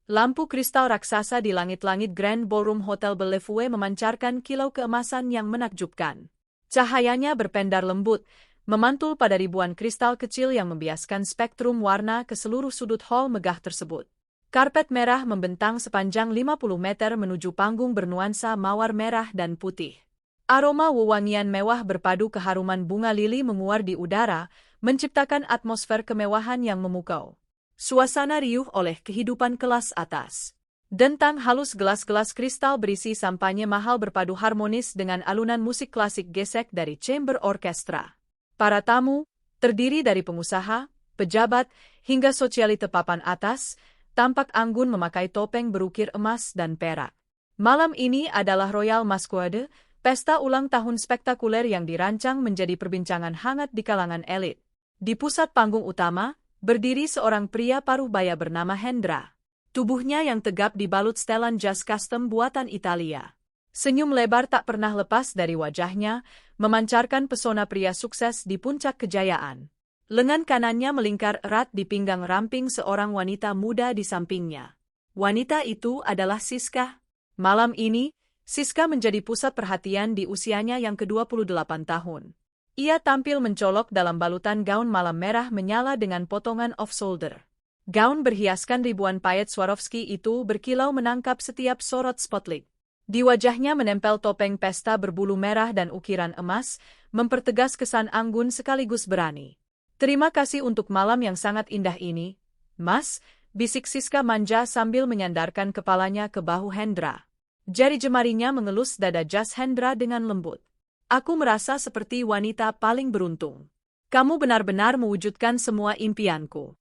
Lampu kristal raksasa di langit-langit Grand Ballroom Hotel Bellevue memancarkan kilau keemasan yang menakjubkan. Cahayanya berpendar lembut, memantul pada ribuan kristal kecil yang membiaskan spektrum warna ke seluruh sudut hall megah tersebut. Karpet merah membentang sepanjang 50 meter menuju panggung bernuansa mawar merah dan putih. Aroma wewangian mewah berpadu keharuman bunga lili menguar di udara, menciptakan atmosfer kemewahan yang memukau. Suasana riuh oleh kehidupan kelas atas. Dentang halus gelas-gelas kristal berisi sampanye mahal berpadu harmonis dengan alunan musik klasik gesek dari chamber orkestra. Para tamu, terdiri dari pengusaha, pejabat, hingga sosialite papan atas, tampak anggun memakai topeng berukir emas dan perak. Malam ini adalah Royal Masquerade, pesta ulang tahun spektakuler yang dirancang menjadi perbincangan hangat di kalangan elit. Di pusat panggung utama, berdiri seorang pria paruh baya bernama Hendra. Tubuhnya yang tegap dibalut setelan jas custom buatan Italia. Senyum lebar tak pernah lepas dari wajahnya, memancarkan pesona pria sukses di puncak kejayaan. Lengan kanannya melingkar erat di pinggang ramping seorang wanita muda di sampingnya. Wanita itu adalah Siska. Malam ini, Siska menjadi pusat perhatian di usianya yang ke-28 tahun. Ia tampil mencolok dalam balutan gaun malam merah menyala dengan potongan off-shoulder. Gaun berhiaskan ribuan paet Swarovski itu berkilau menangkap setiap sorot spotlight. Di wajahnya menempel topeng pesta berbulu merah dan ukiran emas, mempertegas kesan anggun sekaligus berani. "Terima kasih untuk malam yang sangat indah ini, Mas," bisik Siska manja sambil menyandarkan kepalanya ke bahu Hendra. Jari jemarinya mengelus dada jas Hendra dengan lembut. "Aku merasa seperti wanita paling beruntung. Kamu benar-benar mewujudkan semua impianku."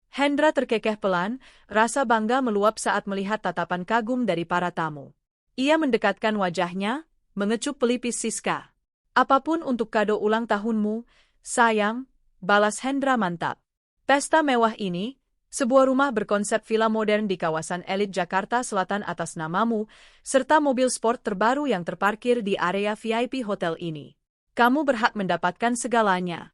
Hendra terkekeh pelan, rasa bangga meluap saat melihat tatapan kagum dari para tamu. Ia mendekatkan wajahnya, mengecup pelipis Siska. "Apapun untuk kado ulang tahunmu, sayang," balas Hendra mantap. "Pesta mewah ini, sebuah rumah berkonsep villa modern di kawasan elit Jakarta Selatan atas namamu, serta mobil sport terbaru yang terparkir di area VIP hotel ini. Kamu berhak mendapatkan segalanya."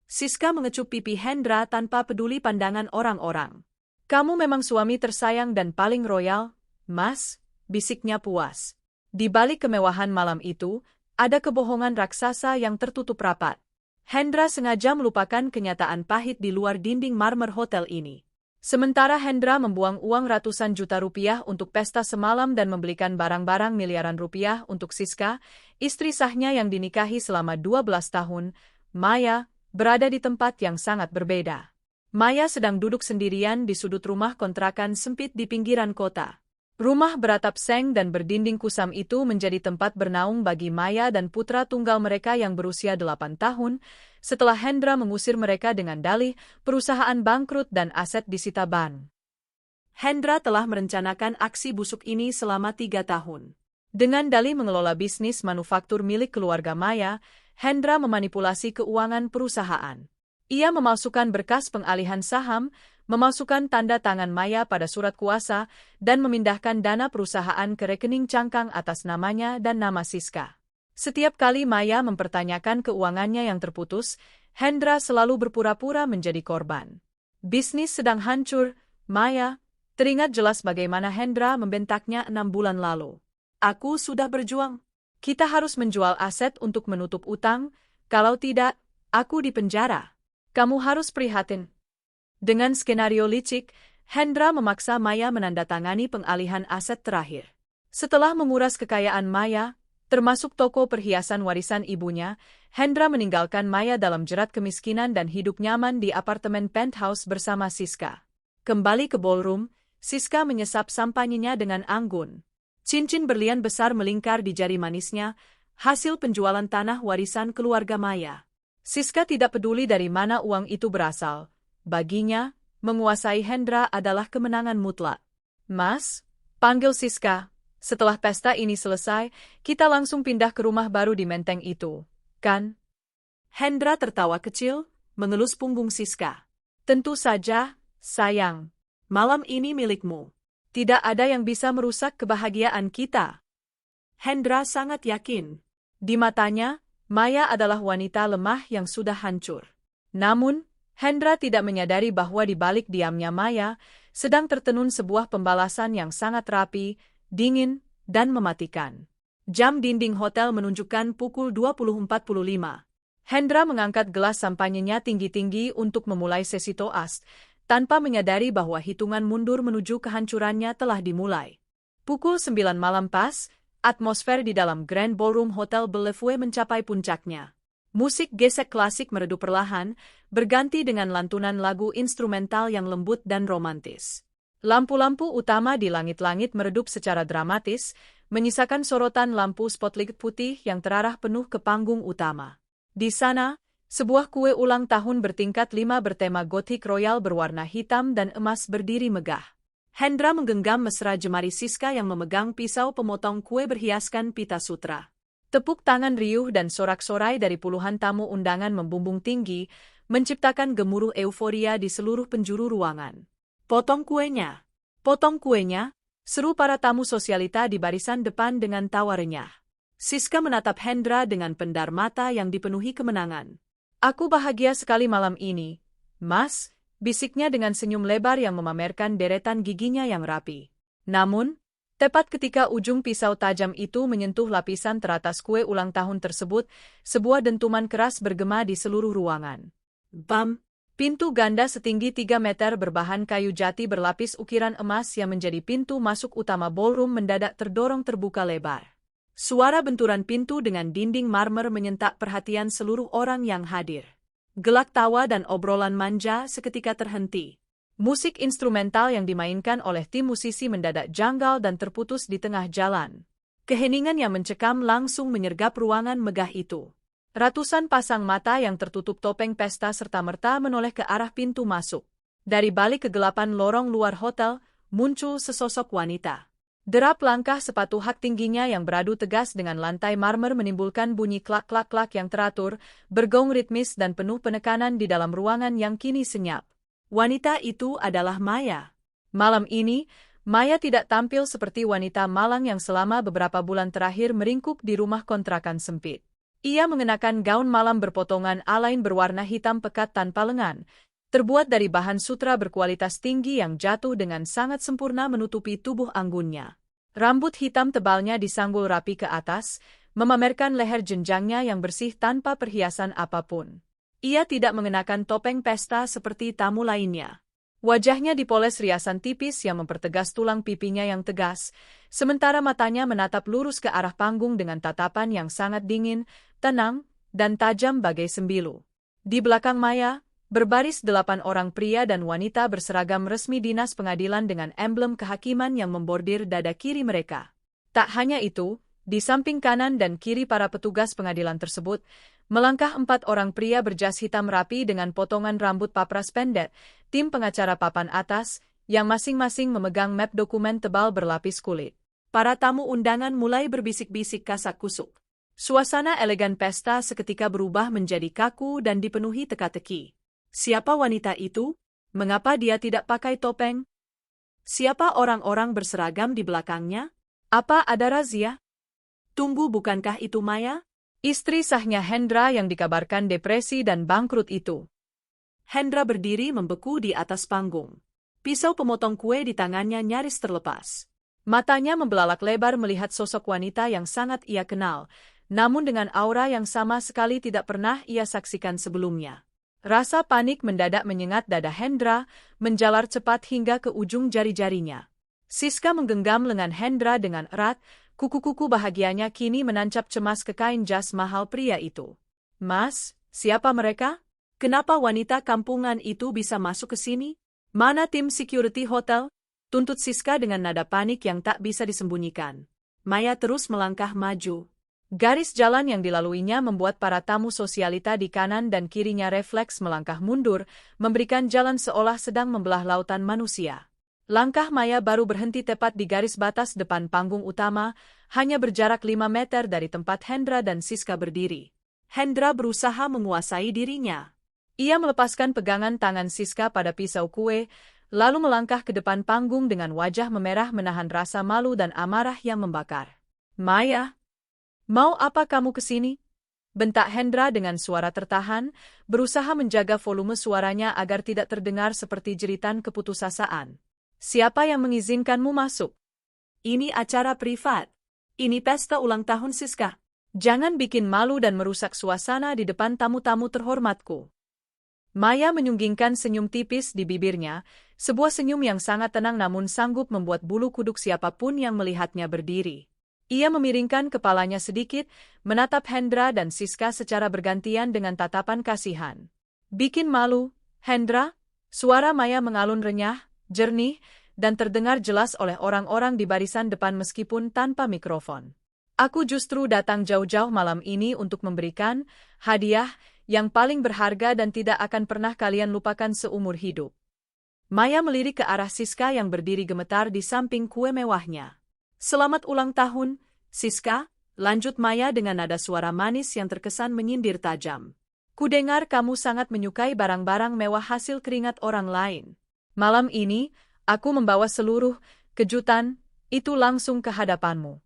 Siska mengecup pipi Hendra tanpa peduli pandangan orang-orang. "Kamu memang suami tersayang dan paling royal, Mas," bisiknya puas. Di balik kemewahan malam itu, ada kebohongan raksasa yang tertutup rapat. Hendra sengaja melupakan kenyataan pahit di luar dinding marmer hotel ini. Sementara Hendra membuang uang ratusan juta rupiah untuk pesta semalam dan membelikan barang-barang miliaran rupiah untuk Siska, istri sahnya yang dinikahi selama 12 tahun, Maya, berada di tempat yang sangat berbeda. Maya sedang duduk sendirian di sudut rumah kontrakan sempit di pinggiran kota. Rumah beratap seng dan berdinding kusam itu menjadi tempat bernaung bagi Maya dan putra tunggal mereka yang berusia 8 tahun, setelah Hendra mengusir mereka dengan dalih perusahaan bangkrut dan aset disita ban. Hendra telah merencanakan aksi busuk ini selama 3 tahun. Dengan dalih mengelola bisnis manufaktur milik keluarga Maya, Hendra memanipulasi keuangan perusahaan. Ia memalsukan berkas pengalihan saham, memalsukan tanda tangan Maya pada surat kuasa, dan memindahkan dana perusahaan ke rekening cangkang atas namanya dan nama Siska. Setiap kali Maya mempertanyakan keuangannya yang terputus, Hendra selalu berpura-pura menjadi korban. "Bisnis sedang hancur, Maya," teringat jelas bagaimana Hendra membentaknya 6 bulan lalu. "Aku sudah berjuang. Kita harus menjual aset untuk menutup utang, kalau tidak, aku di penjara. Kamu harus prihatin." Dengan skenario licik, Hendra memaksa Maya menandatangani pengalihan aset terakhir. Setelah menguras kekayaan Maya, termasuk toko perhiasan warisan ibunya, Hendra meninggalkan Maya dalam jerat kemiskinan dan hidup nyaman di apartemen penthouse bersama Siska. Kembali ke ballroom, Siska menyesap sampanyenya dengan anggun. Cincin berlian besar melingkar di jari manisnya, hasil penjualan tanah warisan keluarga Maya. Siska tidak peduli dari mana uang itu berasal. Baginya, menguasai Hendra adalah kemenangan mutlak. "Mas," panggil Siska, "setelah pesta ini selesai, kita langsung pindah ke rumah baru di Menteng itu, kan?" Hendra tertawa kecil, mengelus punggung Siska. "Tentu saja, sayang. Malam ini milikmu. Tidak ada yang bisa merusak kebahagiaan kita." Hendra sangat yakin. Di matanya, Maya adalah wanita lemah yang sudah hancur. Namun, Hendra tidak menyadari bahwa di balik diamnya Maya, sedang tertenun sebuah pembalasan yang sangat rapi, dingin, dan mematikan. Jam dinding hotel menunjukkan pukul 20.45. Hendra mengangkat gelas sampanyenya tinggi-tinggi untuk memulai sesi toast, tanpa menyadari bahwa hitungan mundur menuju kehancurannya telah dimulai. Pukul 9 malam pas, atmosfer di dalam Grand Ballroom Hotel Bellevue mencapai puncaknya. Musik gesek klasik meredup perlahan, berganti dengan lantunan lagu instrumental yang lembut dan romantis. Lampu-lampu utama di langit-langit meredup secara dramatis, menyisakan sorotan lampu spotlight putih yang terarah penuh ke panggung utama. Di sana, sebuah kue ulang tahun bertingkat 5 bertema gotik royal berwarna hitam dan emas berdiri megah. Hendra menggenggam mesra jemari Siska yang memegang pisau pemotong kue berhiaskan pita sutra. Tepuk tangan riuh dan sorak-sorai dari puluhan tamu undangan membumbung tinggi, menciptakan gemuruh euforia di seluruh penjuru ruangan. Potong kuenya! Potong kuenya! Seru para tamu sosialita di barisan depan dengan tawa renyah. Siska menatap Hendra dengan pendar mata yang dipenuhi kemenangan. "Aku bahagia sekali malam ini, Mas," bisiknya dengan senyum lebar yang memamerkan deretan giginya yang rapi. Namun, tepat ketika ujung pisau tajam itu menyentuh lapisan teratas kue ulang tahun tersebut, sebuah dentuman keras bergema di seluruh ruangan. Bam! Pintu ganda setinggi 3 meter berbahan kayu jati berlapis ukiran emas yang menjadi pintu masuk utama ballroom mendadak terdorong terbuka lebar. Suara benturan pintu dengan dinding marmer menyentak perhatian seluruh orang yang hadir. Gelak tawa dan obrolan manja seketika terhenti. Musik instrumental yang dimainkan oleh tim musisi mendadak janggal dan terputus di tengah jalan. Keheningan yang mencekam langsung menyergap ruangan megah itu. Ratusan pasang mata yang tertutup topeng pesta serta-merta menoleh ke arah pintu masuk. Dari balik kegelapan lorong luar hotel, muncul sesosok wanita. Derap langkah sepatu hak tingginya yang beradu tegas dengan lantai marmer menimbulkan bunyi klak-klak-klak yang teratur, bergaung ritmis dan penuh penekanan di dalam ruangan yang kini senyap. Wanita itu adalah Maya. Malam ini, Maya tidak tampil seperti wanita malang yang selama beberapa bulan terakhir meringkuk di rumah kontrakan sempit. Ia mengenakan gaun malam berpotongan alain berwarna hitam pekat tanpa lengan, terbuat dari bahan sutra berkualitas tinggi yang jatuh dengan sangat sempurna menutupi tubuh anggunnya. Rambut hitam tebalnya disanggul rapi ke atas, memamerkan leher jenjangnya yang bersih tanpa perhiasan apapun. Ia tidak mengenakan topeng pesta seperti tamu lainnya. Wajahnya dipoles riasan tipis yang mempertegas tulang pipinya yang tegas, sementara matanya menatap lurus ke arah panggung dengan tatapan yang sangat dingin, tenang, dan tajam bagai sembilu. Di belakang Maya, berbaris 8 orang pria dan wanita berseragam resmi dinas pengadilan dengan emblem kehakiman yang membordir dada kiri mereka. Tak hanya itu, di samping kanan dan kiri para petugas pengadilan tersebut, melangkah 4 orang pria berjas hitam rapi dengan potongan rambut papras pendek, tim pengacara papan atas, yang masing-masing memegang map dokumen tebal berlapis kulit. Para tamu undangan mulai berbisik-bisik kasak-kusuk. Suasana elegan pesta seketika berubah menjadi kaku dan dipenuhi teka-teki. Siapa wanita itu? Mengapa dia tidak pakai topeng? Siapa orang-orang berseragam di belakangnya? Apa ada razia? Tunggu, bukankah itu Maya? Istri sahnya Hendra yang dikabarkan depresi dan bangkrut itu. Hendra berdiri membeku di atas panggung. Pisau pemotong kue di tangannya nyaris terlepas. Matanya membelalak lebar melihat sosok wanita yang sangat ia kenal, namun dengan aura yang sama sekali tidak pernah ia saksikan sebelumnya. Rasa panik mendadak menyengat dada Hendra, menjalar cepat hingga ke ujung jari-jarinya. Siska menggenggam lengan Hendra dengan erat, kuku-kuku bahagianya kini menancap cemas ke kain jas mahal pria itu. "Mas, siapa mereka? Kenapa wanita kampungan itu bisa masuk ke sini? Mana tim security hotel?" tuntut Siska dengan nada panik yang tak bisa disembunyikan. Maya terus melangkah maju. Garis jalan yang dilaluinya membuat para tamu sosialita di kanan dan kirinya refleks melangkah mundur, memberikan jalan seolah sedang membelah lautan manusia. Langkah Maya baru berhenti tepat di garis batas depan panggung utama, hanya berjarak 5 meter dari tempat Hendra dan Siska berdiri. Hendra berusaha menguasai dirinya. Ia melepaskan pegangan tangan Siska pada pisau kue, lalu melangkah ke depan panggung dengan wajah memerah menahan rasa malu dan amarah yang membakar. "Maya, mau apa kamu kesini?" bentak Hendra dengan suara tertahan, berusaha menjaga volume suaranya agar tidak terdengar seperti jeritan keputusasaan. Siapa yang mengizinkanmu masuk? Ini acara privat. Ini pesta ulang tahun Siska. Jangan bikin malu dan merusak suasana di depan tamu-tamu terhormatku. Maya menyunggingkan senyum tipis di bibirnya, sebuah senyum yang sangat tenang namun sanggup membuat bulu kuduk siapapun yang melihatnya berdiri. Ia memiringkan kepalanya sedikit, menatap Hendra dan Siska secara bergantian dengan tatapan kasihan. Bikin malu, Hendra? Suara Maya mengalun renyah, jernih, dan terdengar jelas oleh orang-orang di barisan depan meskipun tanpa mikrofon. Aku justru datang jauh-jauh malam ini untuk memberikan hadiah yang paling berharga dan tidak akan pernah kalian lupakan seumur hidup. Maya melirik ke arah Siska yang berdiri gemetar di samping kue mewahnya. Selamat ulang tahun, Siska, lanjut Maya dengan nada suara manis yang terkesan menyindir tajam. Kudengar kamu sangat menyukai barang-barang mewah hasil keringat orang lain. Malam ini, aku membawa seluruh kejutan itu langsung ke hadapanmu.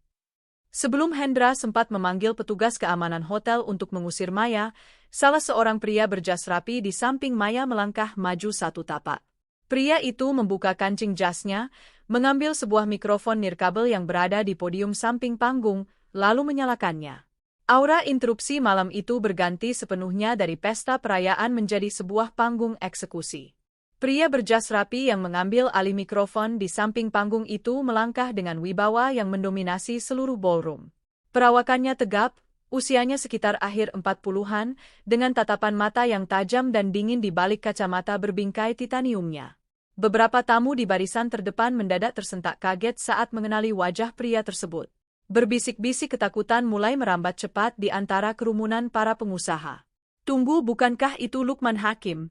Sebelum Hendra sempat memanggil petugas keamanan hotel untuk mengusir Maya, salah seorang pria berjas rapi di samping Maya melangkah maju satu tapak. Pria itu membuka kancing jasnya, mengambil sebuah mikrofon nirkabel yang berada di podium samping panggung, lalu menyalakannya. Aura interupsi malam itu berganti sepenuhnya dari pesta perayaan menjadi sebuah panggung eksekusi. Pria berjas rapi yang mengambil alih mikrofon di samping panggung itu melangkah dengan wibawa yang mendominasi seluruh ballroom. Perawakannya tegap, usianya sekitar akhir 40-an, dengan tatapan mata yang tajam dan dingin di balik kacamata berbingkai titaniumnya. Beberapa tamu di barisan terdepan mendadak tersentak kaget saat mengenali wajah pria tersebut. Berbisik-bisik ketakutan mulai merambat cepat di antara kerumunan para pengusaha. Tunggu, bukankah itu Lukman Hakim?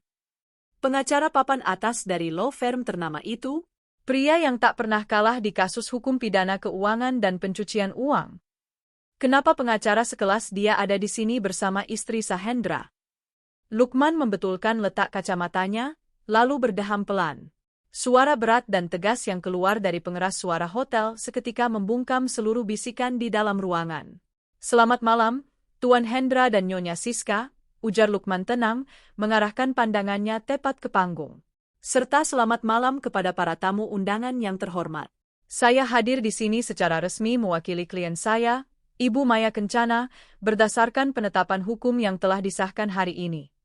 Pengacara papan atas dari law firm ternama itu? Pria yang tak pernah kalah di kasus hukum pidana keuangan dan pencucian uang. Kenapa pengacara sekelas dia ada di sini bersama istri Hendra? Lukman membetulkan letak kacamatanya, lalu berdeham pelan. Suara berat dan tegas yang keluar dari pengeras suara hotel seketika membungkam seluruh bisikan di dalam ruangan. Selamat malam, Tuan Hendra dan Nyonya Siska, ujar Lukman tenang, mengarahkan pandangannya tepat ke panggung. Serta selamat malam kepada para tamu undangan yang terhormat. Saya hadir di sini secara resmi mewakili klien saya, Ibu Maya Kencana, berdasarkan penetapan hukum yang telah disahkan hari ini.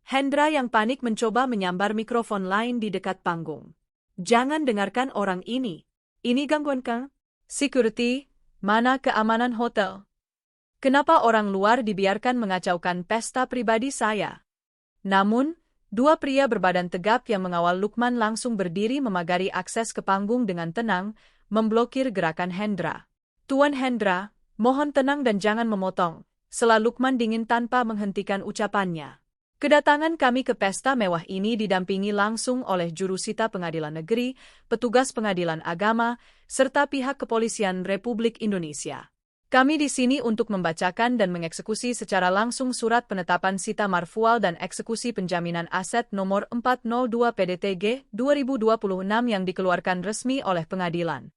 Hendra yang panik mencoba menyambar mikrofon lain di dekat panggung. Jangan dengarkan orang ini. Ini gangguan Kang? Security, mana keamanan hotel? Kenapa orang luar dibiarkan mengacaukan pesta pribadi saya? Namun, dua pria berbadan tegap yang mengawal Lukman langsung berdiri memagari akses ke panggung dengan tenang, memblokir gerakan Hendra. Tuan Hendra, mohon tenang dan jangan memotong, sela Lukman dingin tanpa menghentikan ucapannya. Kedatangan kami ke pesta mewah ini didampingi langsung oleh jurusita pengadilan negeri, petugas pengadilan agama, serta pihak kepolisian Republik Indonesia. Kami di sini untuk membacakan dan mengeksekusi secara langsung surat penetapan sita marfual dan eksekusi penjaminan aset nomor 402 PDTG 2026 yang dikeluarkan resmi oleh pengadilan.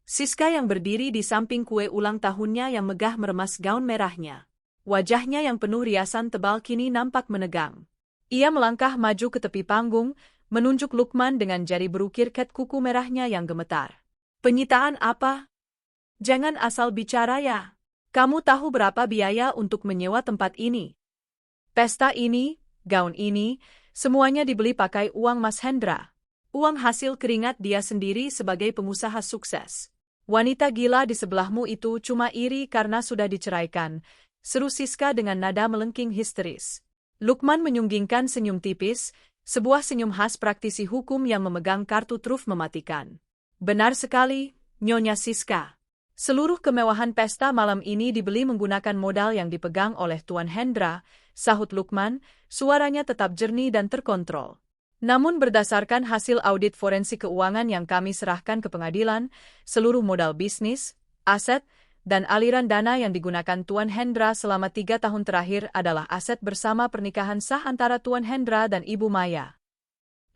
Siska yang berdiri di samping kue ulang tahunnya yang megah meremas gaun merahnya. Wajahnya yang penuh riasan tebal kini nampak menegang. Ia melangkah maju ke tepi panggung, menunjuk Lukman dengan jari berukir ket kuku merahnya yang gemetar. Penyitaan apa? Jangan asal bicara ya. Kamu tahu berapa biaya untuk menyewa tempat ini? Pesta ini, gaun ini, semuanya dibeli pakai uang Mas Hendra. Uang hasil keringat dia sendiri sebagai pengusaha sukses. Wanita gila di sebelahmu itu cuma iri karena sudah diceraikan, seru Siska dengan nada melengking histeris. Lukman menyunggingkan senyum tipis, sebuah senyum khas praktisi hukum yang memegang kartu truf mematikan. Benar sekali, Nyonya Siska. Seluruh kemewahan pesta malam ini dibeli menggunakan modal yang dipegang oleh Tuan Hendra, sahut Lukman, suaranya tetap jernih dan terkontrol. Namun berdasarkan hasil audit forensik keuangan yang kami serahkan ke pengadilan, seluruh modal bisnis, aset, dan aliran dana yang digunakan Tuan Hendra selama 3 tahun terakhir adalah aset bersama pernikahan sah antara Tuan Hendra dan Ibu Maya.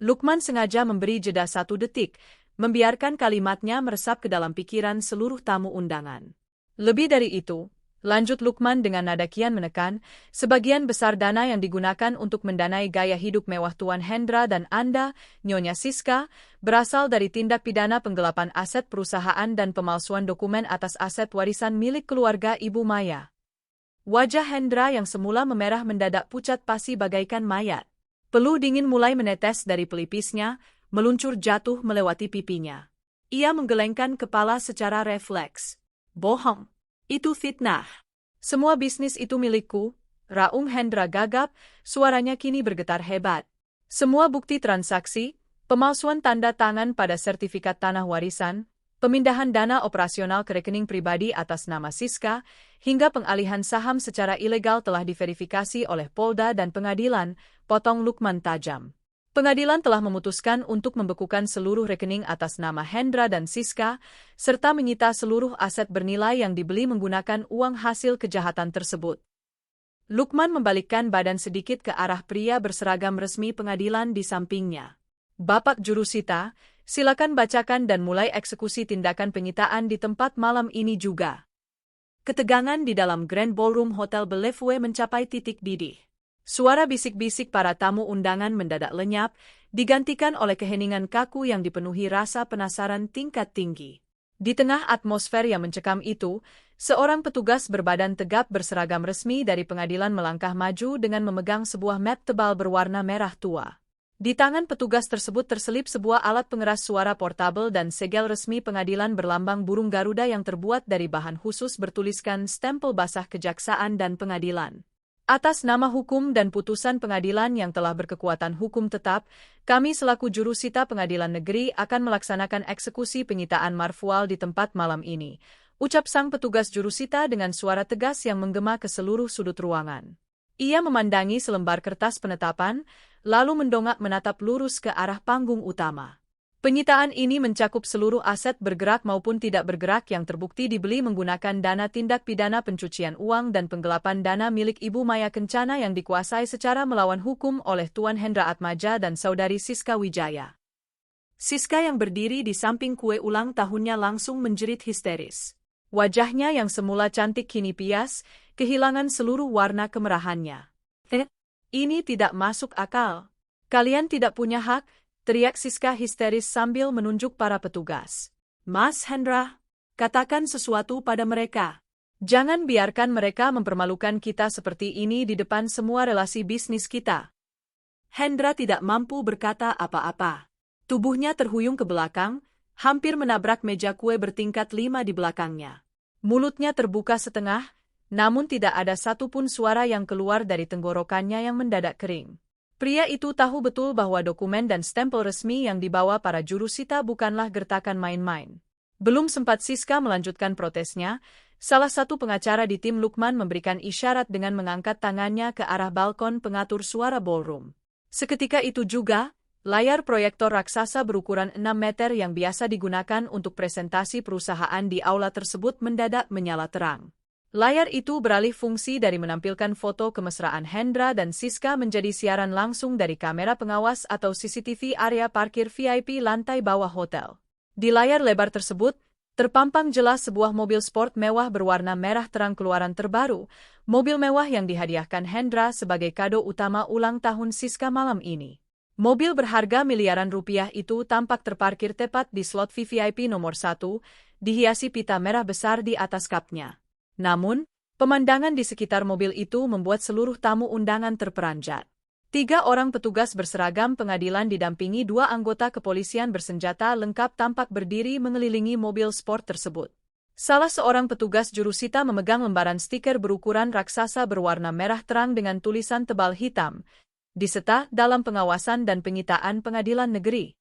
Lukman sengaja memberi jeda 1 detik, membiarkan kalimatnya meresap ke dalam pikiran seluruh tamu undangan. Lebih dari itu, Lanjut Lukman dengan nada kian menekan, sebagian besar dana yang digunakan untuk mendanai gaya hidup mewah Tuan Hendra dan Anda, Nyonya Siska, berasal dari tindak pidana penggelapan aset perusahaan dan pemalsuan dokumen atas aset warisan milik keluarga Ibu Maya. Wajah Hendra yang semula memerah mendadak pucat pasi bagaikan mayat. Peluh dingin mulai menetes dari pelipisnya, meluncur jatuh melewati pipinya. Ia menggelengkan kepala secara refleks. Bohong. Itu fitnah. Semua bisnis itu milikku, raung Hendra gagap, suaranya kini bergetar hebat. Semua bukti transaksi, pemalsuan tanda tangan pada sertifikat tanah warisan, pemindahan dana operasional ke rekening pribadi atas nama Siska, hingga pengalihan saham secara ilegal telah diverifikasi oleh Polda dan pengadilan, potong Lukman tajam. Pengadilan telah memutuskan untuk membekukan seluruh rekening atas nama Hendra dan Siska, serta menyita seluruh aset bernilai yang dibeli menggunakan uang hasil kejahatan tersebut. Lukman membalikkan badan sedikit ke arah pria berseragam resmi pengadilan di sampingnya. Bapak Jurusita, silakan bacakan dan mulai eksekusi tindakan penyitaan di tempat malam ini juga. Ketegangan di dalam Grand Ballroom Hotel Bellevue mencapai titik didih. Suara bisik-bisik para tamu undangan mendadak lenyap, digantikan oleh keheningan kaku yang dipenuhi rasa penasaran tingkat tinggi. Di tengah atmosfer yang mencekam itu, seorang petugas berbadan tegap berseragam resmi dari pengadilan melangkah maju dengan memegang sebuah map tebal berwarna merah tua. Di tangan petugas tersebut terselip sebuah alat pengeras suara portabel dan segel resmi pengadilan berlambang burung Garuda yang terbuat dari bahan khusus bertuliskan stempel basah kejaksaan dan pengadilan. Atas nama hukum dan putusan pengadilan yang telah berkekuatan hukum tetap, kami selaku jurusita pengadilan negeri akan melaksanakan eksekusi penyitaan marfual di tempat malam ini, ucap sang petugas jurusita dengan suara tegas yang menggema ke seluruh sudut ruangan. Ia memandangi selembar kertas penetapan, lalu mendongak menatap lurus ke arah panggung utama. Penyitaan ini mencakup seluruh aset bergerak maupun tidak bergerak yang terbukti dibeli menggunakan dana tindak pidana pencucian uang dan penggelapan dana milik Ibu Maya Kencana yang dikuasai secara melawan hukum oleh Tuan Hendra Atmaja dan Saudari Siska Wijaya. Siska yang berdiri di samping kue ulang tahunnya langsung menjerit histeris. Wajahnya yang semula cantik kini pias, kehilangan seluruh warna kemerahannya. Ini tidak masuk akal. Kalian tidak punya hak, teriak Siska histeris sambil menunjuk para petugas. Mas Hendra, katakan sesuatu pada mereka. Jangan biarkan mereka mempermalukan kita seperti ini di depan semua relasi bisnis kita. Hendra tidak mampu berkata apa-apa. Tubuhnya terhuyung ke belakang, hampir menabrak meja kue bertingkat 5 di belakangnya. Mulutnya terbuka setengah, namun tidak ada satupun suara yang keluar dari tenggorokannya yang mendadak kering. Pria itu tahu betul bahwa dokumen dan stempel resmi yang dibawa para jurusita bukanlah gertakan main-main. Belum sempat Siska melanjutkan protesnya, salah satu pengacara di tim Lukman memberikan isyarat dengan mengangkat tangannya ke arah balkon pengatur suara ballroom. Seketika itu juga, layar proyektor raksasa berukuran 6 meter yang biasa digunakan untuk presentasi perusahaan di aula tersebut mendadak menyala terang. Layar itu beralih fungsi dari menampilkan foto kemesraan Hendra dan Siska menjadi siaran langsung dari kamera pengawas atau CCTV area parkir VIP lantai bawah hotel. Di layar lebar tersebut, terpampang jelas sebuah mobil sport mewah berwarna merah terang keluaran terbaru, mobil mewah yang dihadiahkan Hendra sebagai kado utama ulang tahun Siska malam ini. Mobil berharga miliaran rupiah itu tampak terparkir tepat di slot VVIP nomor 1, dihiasi pita merah besar di atas kapnya. Namun, pemandangan di sekitar mobil itu membuat seluruh tamu undangan terperanjat. 3 orang petugas berseragam pengadilan didampingi 2 anggota kepolisian bersenjata lengkap tampak berdiri mengelilingi mobil sport tersebut. Salah seorang petugas jurusita memegang lembaran stiker berukuran raksasa berwarna merah terang dengan tulisan tebal hitam, diseta dalam pengawasan dan penyitaan pengadilan negeri.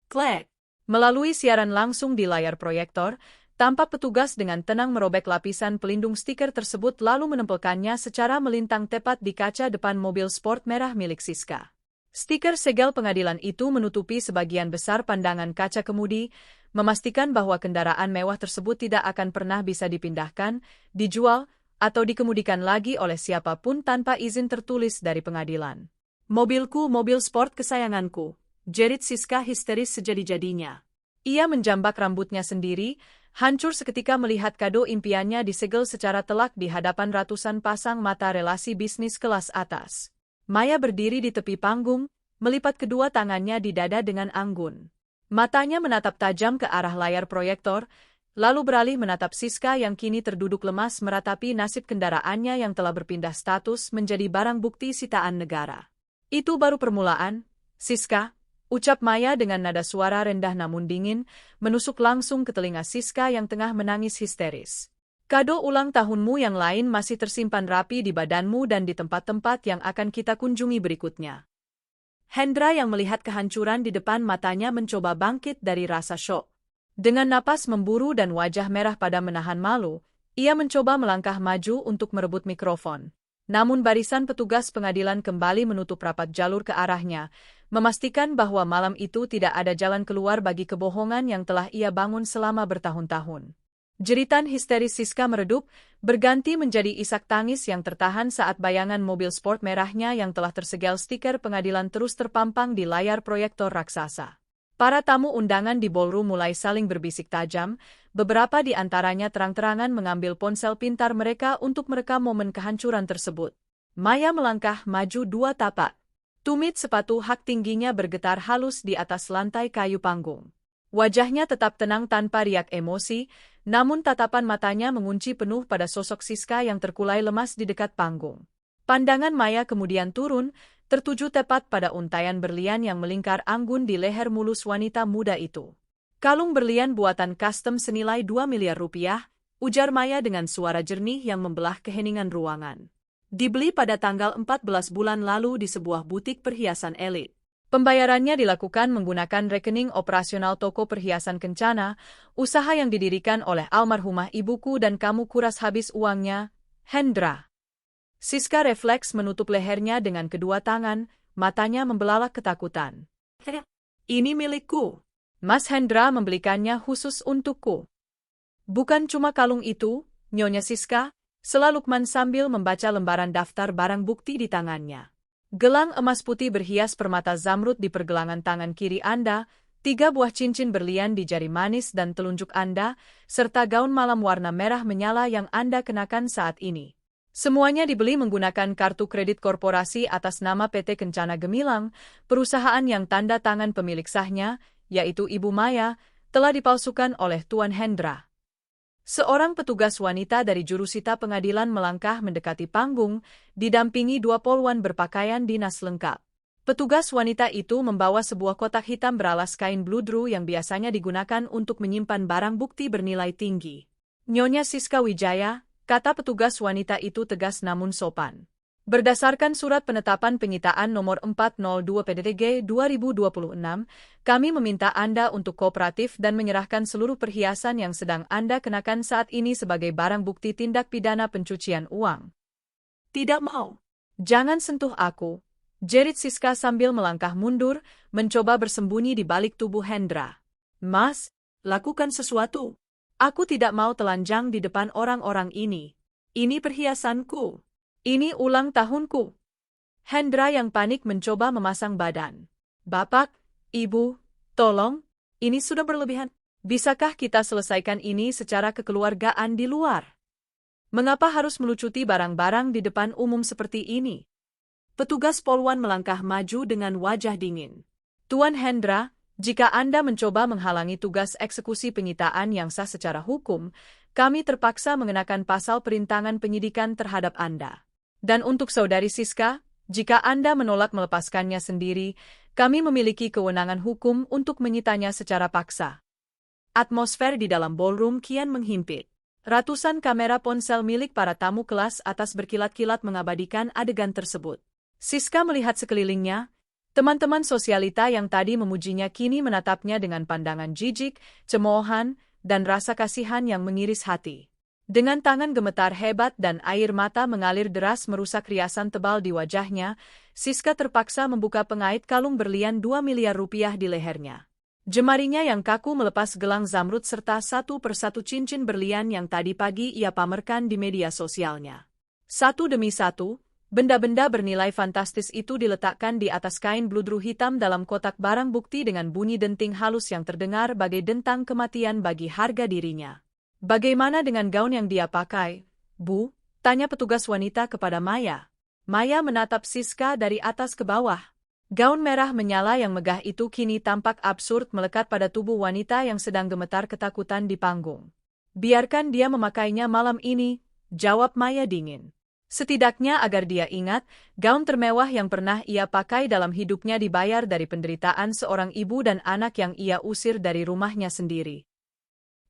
Klik! Melalui siaran langsung di layar proyektor, tampak petugas dengan tenang merobek lapisan pelindung stiker tersebut lalu menempelkannya secara melintang tepat di kaca depan mobil sport merah milik Siska. Stiker segel pengadilan itu menutupi sebagian besar pandangan kaca kemudi, memastikan bahwa kendaraan mewah tersebut tidak akan pernah bisa dipindahkan, dijual, atau dikemudikan lagi oleh siapapun tanpa izin tertulis dari pengadilan. Mobilku, mobil sport kesayanganku, jerit Siska histeris sejadi-jadinya. Ia menjambak rambutnya sendiri, hancur seketika melihat kado impiannya disegel secara telak di hadapan ratusan pasang mata relasi bisnis kelas atas. Maya berdiri di tepi panggung, melipat kedua tangannya di dada dengan anggun. Matanya menatap tajam ke arah layar proyektor, lalu beralih menatap Siska yang kini terduduk lemas meratapi nasib kendaraannya yang telah berpindah status menjadi barang bukti sitaan negara. Itu baru permulaan, Siska, ucap Maya dengan nada suara rendah namun dingin, menusuk langsung ke telinga Siska yang tengah menangis histeris. Kado ulang tahunmu yang lain masih tersimpan rapi di badanmu dan di tempat-tempat yang akan kita kunjungi berikutnya. Hendra yang melihat kehancuran di depan matanya mencoba bangkit dari rasa syok. Dengan napas memburu dan wajah merah pada menahan malu, ia mencoba melangkah maju untuk merebut mikrofon. Namun barisan petugas pengadilan kembali menutup rapat jalur ke arahnya, memastikan bahwa malam itu tidak ada jalan keluar bagi kebohongan yang telah ia bangun selama bertahun-tahun. Jeritan histeris Siska meredup, berganti menjadi isak tangis yang tertahan saat bayangan mobil sport merahnya yang telah tersegel stiker pengadilan terus terpampang di layar proyektor raksasa. Para tamu undangan di ballroom mulai saling berbisik tajam, beberapa di antaranya terang-terangan mengambil ponsel pintar mereka untuk merekam momen kehancuran tersebut. Maya melangkah maju 2 tapak. Tumit sepatu hak tingginya bergetar halus di atas lantai kayu panggung. Wajahnya tetap tenang tanpa riak emosi, namun tatapan matanya mengunci penuh pada sosok Siska yang terkulai lemas di dekat panggung. Pandangan Maya kemudian turun, tertuju tepat pada untaian berlian yang melingkar anggun di leher mulus wanita muda itu. Kalung berlian buatan custom senilai 2 miliar rupiah, ujar Maya dengan suara jernih yang membelah keheningan ruangan. Dibeli pada tanggal 14 bulan lalu di sebuah butik perhiasan elit. Pembayarannya dilakukan menggunakan rekening operasional toko perhiasan Kencana, usaha yang didirikan oleh almarhumah ibuku dan kamu kuras habis uangnya, Hendra. Siska refleks menutup lehernya dengan kedua tangan, matanya membelalak ketakutan. Ini milikku. Mas Hendra membelikannya khusus untukku. Bukan cuma kalung itu, Nyonya Siska, sela Lukman sambil membaca lembaran daftar barang bukti di tangannya. Gelang emas putih berhias permata zamrud di pergelangan tangan kiri Anda, 3 buah cincin berlian di jari manis dan telunjuk Anda, serta gaun malam warna merah menyala yang Anda kenakan saat ini. Semuanya dibeli menggunakan kartu kredit korporasi atas nama PT Kencana Gemilang, perusahaan yang tanda tangan pemilik sahnya, yaitu Ibu Maya, telah dipalsukan oleh Tuan Hendra. Seorang petugas wanita dari jurusita pengadilan melangkah mendekati panggung, didampingi 2 polwan berpakaian dinas lengkap. Petugas wanita itu membawa sebuah kotak hitam beralas kain bludru yang biasanya digunakan untuk menyimpan barang bukti bernilai tinggi. Nyonya Siska Wijaya, kata petugas wanita itu tegas namun sopan. Berdasarkan surat penetapan penyitaan nomor 402 PDTG 2026, kami meminta Anda untuk kooperatif dan menyerahkan seluruh perhiasan yang sedang Anda kenakan saat ini sebagai barang bukti tindak pidana pencucian uang. Tidak mau. Jangan sentuh aku, jerit Siska sambil melangkah mundur, mencoba bersembunyi di balik tubuh Hendra. Mas, lakukan sesuatu. Aku tidak mau telanjang di depan orang-orang ini. Ini perhiasanku. Ini ulang tahunku. Hendra yang panik mencoba memasang badan. Bapak, Ibu, tolong, ini sudah berlebihan. Bisakah kita selesaikan ini secara kekeluargaan di luar? Mengapa harus melucuti barang-barang di depan umum seperti ini? Petugas polwan melangkah maju dengan wajah dingin. Tuan Hendra, jika Anda mencoba menghalangi tugas eksekusi penyitaan yang sah secara hukum, kami terpaksa mengenakan pasal perintangan penyidikan terhadap Anda. Dan untuk Saudari Siska, jika Anda menolak melepaskannya sendiri, kami memiliki kewenangan hukum untuk menyitanya secara paksa. Atmosfer di dalam ballroom kian menghimpit. Ratusan kamera ponsel milik para tamu kelas atas berkilat-kilat mengabadikan adegan tersebut. Siska melihat sekelilingnya. Teman-teman sosialita yang tadi memujinya kini menatapnya dengan pandangan jijik, cemoohan, dan rasa kasihan yang mengiris hati. Dengan tangan gemetar hebat dan air mata mengalir deras merusak riasan tebal di wajahnya, Siska terpaksa membuka pengait kalung berlian 2 miliar rupiah di lehernya. Jemarinya yang kaku melepas gelang zamrud serta satu persatu cincin berlian yang tadi pagi ia pamerkan di media sosialnya. Satu demi satu, benda-benda bernilai fantastis itu diletakkan di atas kain bludru hitam dalam kotak barang bukti dengan bunyi denting halus yang terdengar bagai dentang kematian bagi harga dirinya. Bagaimana dengan gaun yang dia pakai, Bu? Tanya petugas wanita kepada Maya. Maya menatap Siska dari atas ke bawah. Gaun merah menyala yang megah itu kini tampak absurd melekat pada tubuh wanita yang sedang gemetar ketakutan di panggung. Biarkan dia memakainya malam ini, jawab Maya dingin. Setidaknya agar dia ingat, gaun termewah yang pernah ia pakai dalam hidupnya dibayar dari penderitaan seorang ibu dan anak yang ia usir dari rumahnya sendiri.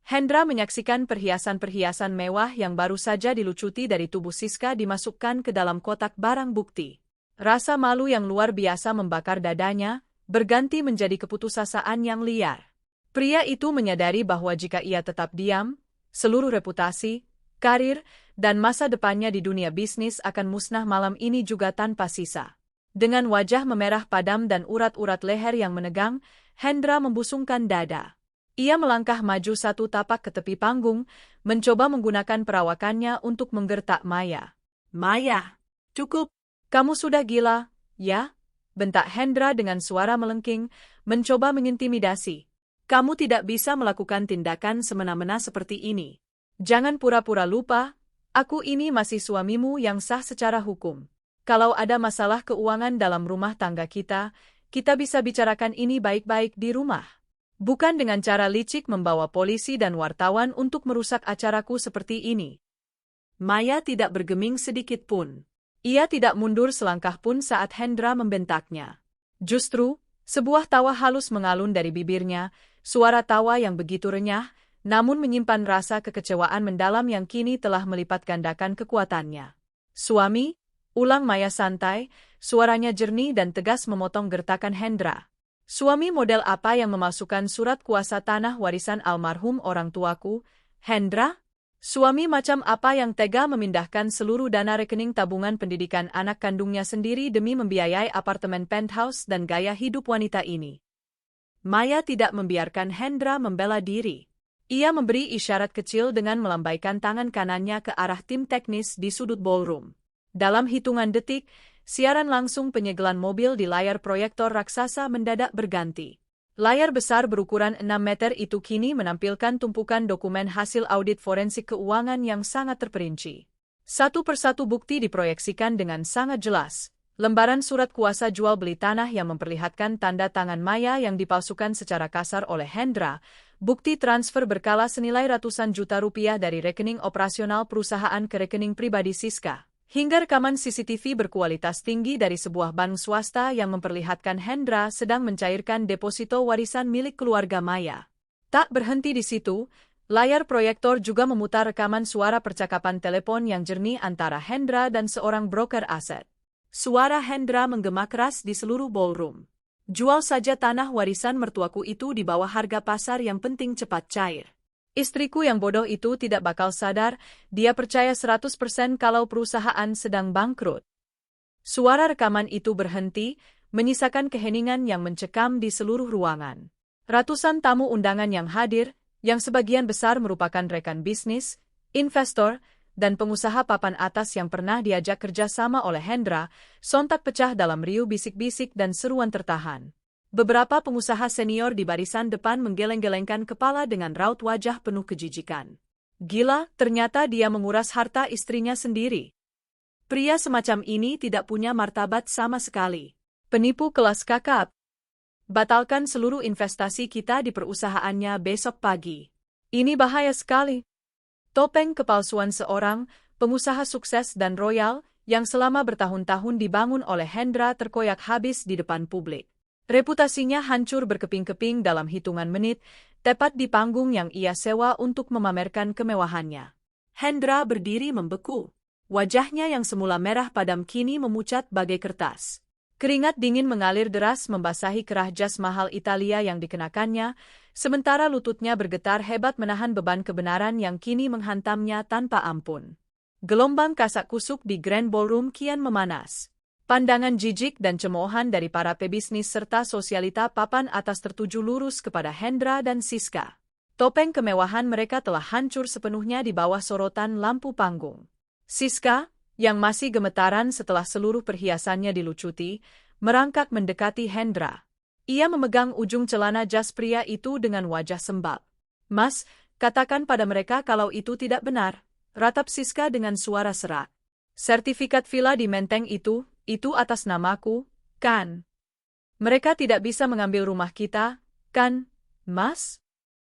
Hendra menyaksikan perhiasan-perhiasan mewah yang baru saja dilucuti dari tubuh Siska dimasukkan ke dalam kotak barang bukti. Rasa malu yang luar biasa membakar dadanya, berganti menjadi keputusasaan yang liar. Pria itu menyadari bahwa jika ia tetap diam, seluruh reputasi, karir, dan masa depannya di dunia bisnis akan musnah malam ini juga tanpa sisa. Dengan wajah memerah padam dan urat-urat leher yang menegang, Hendra membusungkan dada. Ia melangkah maju satu tapak ke tepi panggung, mencoba menggunakan perawakannya untuk menggertak Maya. Maya, cukup. Kamu sudah gila, ya? Bentak Hendra dengan suara melengking, mencoba mengintimidasi. Kamu tidak bisa melakukan tindakan semena-mena seperti ini. Jangan pura-pura lupa, aku ini masih suamimu yang sah secara hukum. Kalau ada masalah keuangan dalam rumah tangga kita bisa bicarakan ini baik-baik di rumah. Bukan dengan cara licik membawa polisi dan wartawan untuk merusak acaraku seperti ini. Maya tidak bergeming sedikit pun. Ia tidak mundur selangkah pun saat Hendra membentaknya. Justru, sebuah tawa halus mengalun dari bibirnya, suara tawa yang begitu renyah, namun menyimpan rasa kekecewaan mendalam yang kini telah melipat gandakan kekuatannya. Suami, ulang Maya santai, suaranya jernih dan tegas memotong gertakan Hendra. Suami model apa yang memasukkan surat kuasa tanah warisan almarhum orang tuaku, Hendra? Suami macam apa yang tega memindahkan seluruh dana rekening tabungan pendidikan anak kandungnya sendiri demi membiayai apartemen penthouse dan gaya hidup wanita ini? Maya tidak membiarkan Hendra membela diri. Ia memberi isyarat kecil dengan melambaikan tangan kanannya ke arah tim teknis di sudut ballroom. Dalam hitungan detik, siaran langsung penyegelan mobil di layar proyektor raksasa mendadak berganti. Layar besar berukuran 6 meter itu kini menampilkan tumpukan dokumen hasil audit forensik keuangan yang sangat terperinci. Satu persatu bukti diproyeksikan dengan sangat jelas. Lembaran surat kuasa jual beli tanah yang memperlihatkan tanda tangan Maya yang dipalsukan secara kasar oleh Hendra, bukti transfer berkala senilai ratusan juta rupiah dari rekening operasional perusahaan ke rekening pribadi Siska. Hingga rekaman CCTV berkualitas tinggi dari sebuah bank swasta yang memperlihatkan Hendra sedang mencairkan deposito warisan milik keluarga Maya. Tak berhenti di situ, layar proyektor juga memutar rekaman suara percakapan telepon yang jernih antara Hendra dan seorang broker aset. Suara Hendra menggema keras di seluruh ballroom. Jual saja tanah warisan mertuaku itu di bawah harga pasar, yang penting cepat cair. Istriku yang bodoh itu tidak bakal sadar, dia percaya 100% kalau perusahaan sedang bangkrut. Suara rekaman itu berhenti, menyisakan keheningan yang mencekam di seluruh ruangan. Ratusan tamu undangan yang hadir, yang sebagian besar merupakan rekan bisnis, investor, dan pengusaha papan atas yang pernah diajak kerjasama oleh Hendra, sontak pecah dalam riuh bisik-bisik dan seruan tertahan. Beberapa pengusaha senior di barisan depan menggeleng-gelengkan kepala dengan raut wajah penuh kejijikan. Gila, ternyata dia menguras harta istrinya sendiri. Pria semacam ini tidak punya martabat sama sekali. Penipu kelas kakap. Batalkan seluruh investasi kita di perusahaannya besok pagi. Ini bahaya sekali. Topeng kepalsuan seorang pengusaha sukses dan royal yang selama bertahun-tahun dibangun oleh Hendra terkoyak habis di depan publik. Reputasinya hancur berkeping-keping dalam hitungan menit, tepat di panggung yang ia sewa untuk memamerkan kemewahannya. Hendra berdiri membeku. Wajahnya yang semula merah padam kini memucat bagai kertas. Keringat dingin mengalir deras membasahi kerah jas mahal Italia yang dikenakannya, sementara lututnya bergetar hebat menahan beban kebenaran yang kini menghantamnya tanpa ampun. Gelombang kasak-kusuk di Grand Ballroom kian memanas. Pandangan jijik dan cemoohan dari para pebisnis serta sosialita papan atas tertuju lurus kepada Hendra dan Siska. Topeng kemewahan mereka telah hancur sepenuhnya di bawah sorotan lampu panggung. Siska, yang masih gemetaran setelah seluruh perhiasannya dilucuti, merangkak mendekati Hendra. Ia memegang ujung celana jas pria itu dengan wajah sembab. "Mas, Katakan pada mereka kalau itu tidak benar, ratap Siska dengan suara serak. Sertifikat villa di Menteng itu atas namaku, kan? Mereka tidak bisa mengambil rumah kita, kan, Mas?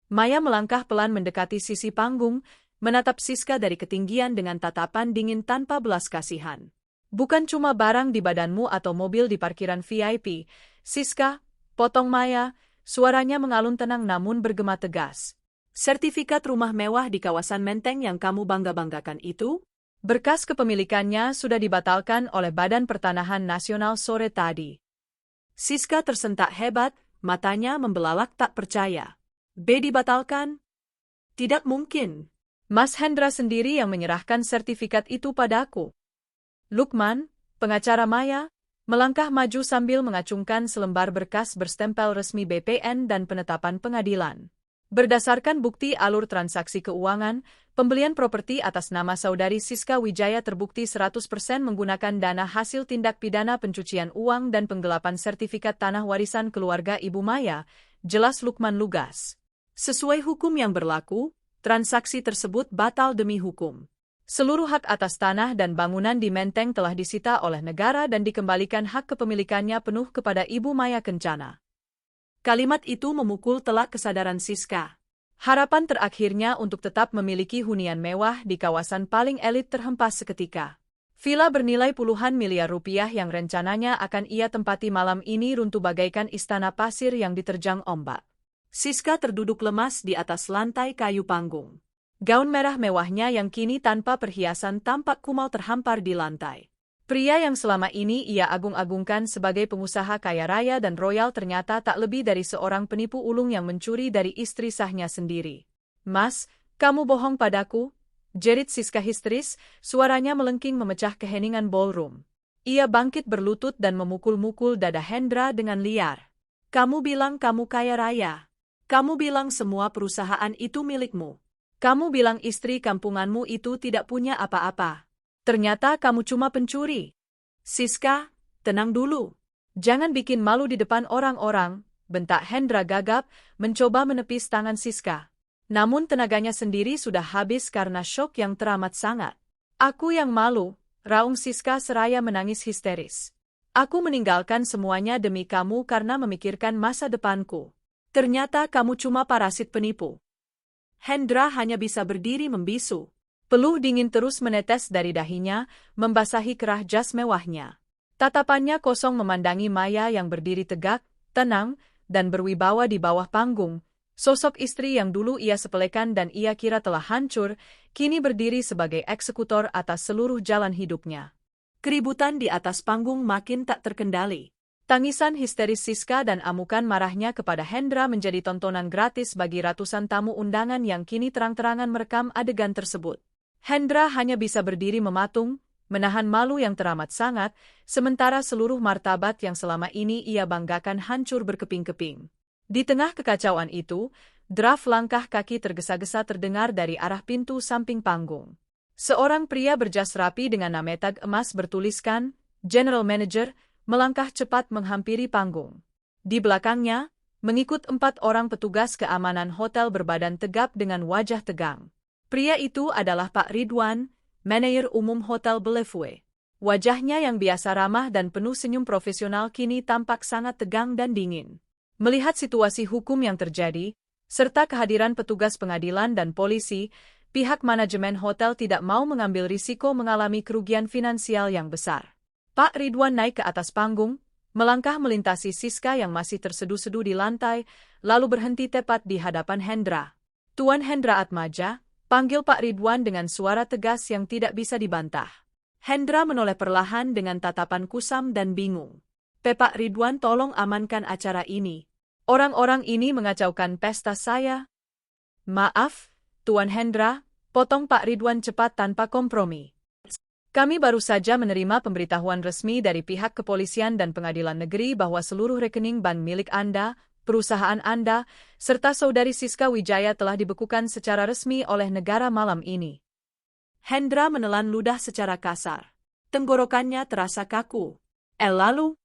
Maya melangkah pelan mendekati sisi panggung, menatap Siska dari ketinggian dengan tatapan dingin tanpa belas kasihan. Bukan cuma barang di badanmu atau mobil di parkiran VIP, Siska, potong Maya, suaranya mengalun tenang namun bergema tegas. Sertifikat rumah mewah di kawasan Menteng yang kamu bangga-banggakan itu? Berkas kepemilikannya sudah dibatalkan oleh Badan Pertanahan Nasional sore tadi. Siska tersentak hebat, matanya membelalak tak percaya. Dibatalkan? Tidak mungkin. Mas Hendra sendiri yang menyerahkan sertifikat itu padaku. Lukman, pengacara Maya, melangkah maju sambil mengacungkan selembar berkas berstempel resmi BPN dan penetapan pengadilan. Berdasarkan bukti alur transaksi keuangan, pembelian properti atas nama saudari Siska Wijaya terbukti 100% menggunakan dana hasil tindak pidana pencucian uang dan penggelapan sertifikat tanah warisan keluarga Ibu Maya, jelas Lukman lugas. Sesuai hukum yang berlaku, transaksi tersebut batal demi hukum. Seluruh hak atas tanah dan bangunan di Menteng telah disita oleh negara dan dikembalikan hak kepemilikannya penuh kepada Ibu Maya Kencana. Kalimat itu memukul telak kesadaran Siska. Harapan terakhirnya untuk tetap memiliki hunian mewah di kawasan paling elit terhempas seketika. Villa bernilai puluhan miliar rupiah yang rencananya akan ia tempati malam ini runtuh bagaikan istana pasir yang diterjang ombak. Siska terduduk lemas di atas lantai kayu panggung. Gaun merah mewahnya yang kini tanpa perhiasan tampak kumal terhampar di lantai. Pria yang selama ini ia agung-agungkan sebagai pengusaha kaya raya dan royal ternyata tak lebih dari seorang penipu ulung yang mencuri dari istri sahnya sendiri. Mas, kamu bohong padaku? Jerit Siska histeris, suaranya melengking memecah keheningan ballroom. Ia bangkit berlutut dan memukul-mukul dada Hendra dengan liar. Kamu bilang kamu kaya raya. Kamu bilang semua perusahaan itu milikmu. Kamu bilang istri kampunganmu itu tidak punya apa-apa. Ternyata kamu cuma pencuri. Siska, tenang dulu. Jangan bikin malu di depan orang-orang, bentak Hendra gagap, mencoba menepis tangan Siska. Namun tenaganya sendiri sudah habis karena syok yang teramat sangat. Aku yang malu, raung Siska seraya menangis histeris. Aku meninggalkan semuanya demi kamu karena memikirkan masa depanku. Ternyata kamu cuma parasit penipu. Hendra hanya bisa berdiri membisu. Peluh dingin terus menetes dari dahinya, membasahi kerah jas mewahnya. Tatapannya kosong memandangi Maya yang berdiri tegak, tenang, dan berwibawa di bawah panggung. Sosok istri yang dulu ia sepelekan dan ia kira telah hancur, kini berdiri sebagai eksekutor atas seluruh jalan hidupnya. Keributan di atas panggung makin tak terkendali. Tangisan histeris Siska dan amukan marahnya kepada Hendra menjadi tontonan gratis bagi ratusan tamu undangan yang kini terang-terangan merekam adegan tersebut. Hendra hanya bisa berdiri mematung, menahan malu yang teramat sangat, sementara seluruh martabat yang selama ini ia banggakan hancur berkeping-keping. Di tengah kekacauan itu, derap langkah kaki tergesa-gesa terdengar dari arah pintu samping panggung. Seorang pria berjas rapi dengan nametag emas bertuliskan, General Manager, melangkah cepat menghampiri panggung. Di belakangnya, mengikut 4 orang petugas keamanan hotel berbadan tegap dengan wajah tegang. Pria itu adalah Pak Ridwan, manajer umum Hotel Bellevue. Wajahnya yang biasa ramah dan penuh senyum profesional kini tampak sangat tegang dan dingin. Melihat situasi hukum yang terjadi, serta kehadiran petugas pengadilan dan polisi, pihak manajemen hotel tidak mau mengambil risiko mengalami kerugian finansial yang besar. Pak Ridwan naik ke atas panggung, melangkah melintasi Siska yang masih terseduh-seduh di lantai, lalu berhenti tepat di hadapan Hendra. Tuan Hendra Atmaja, panggil Pak Ridwan dengan suara tegas yang tidak bisa dibantah. Hendra menoleh perlahan dengan tatapan kusam dan bingung. Pak Ridwan, tolong amankan acara ini. Orang-orang ini mengacaukan pesta saya. Maaf, Tuan Hendra, potong Pak Ridwan cepat tanpa kompromi. Kami baru saja menerima pemberitahuan resmi dari pihak kepolisian dan pengadilan negeri bahwa seluruh rekening bank milik Anda, perusahaan Anda, serta saudari Siska Wijaya telah dibekukan secara resmi oleh negara malam ini. Hendra menelan ludah secara kasar. Tenggorokannya terasa kaku. Lalu,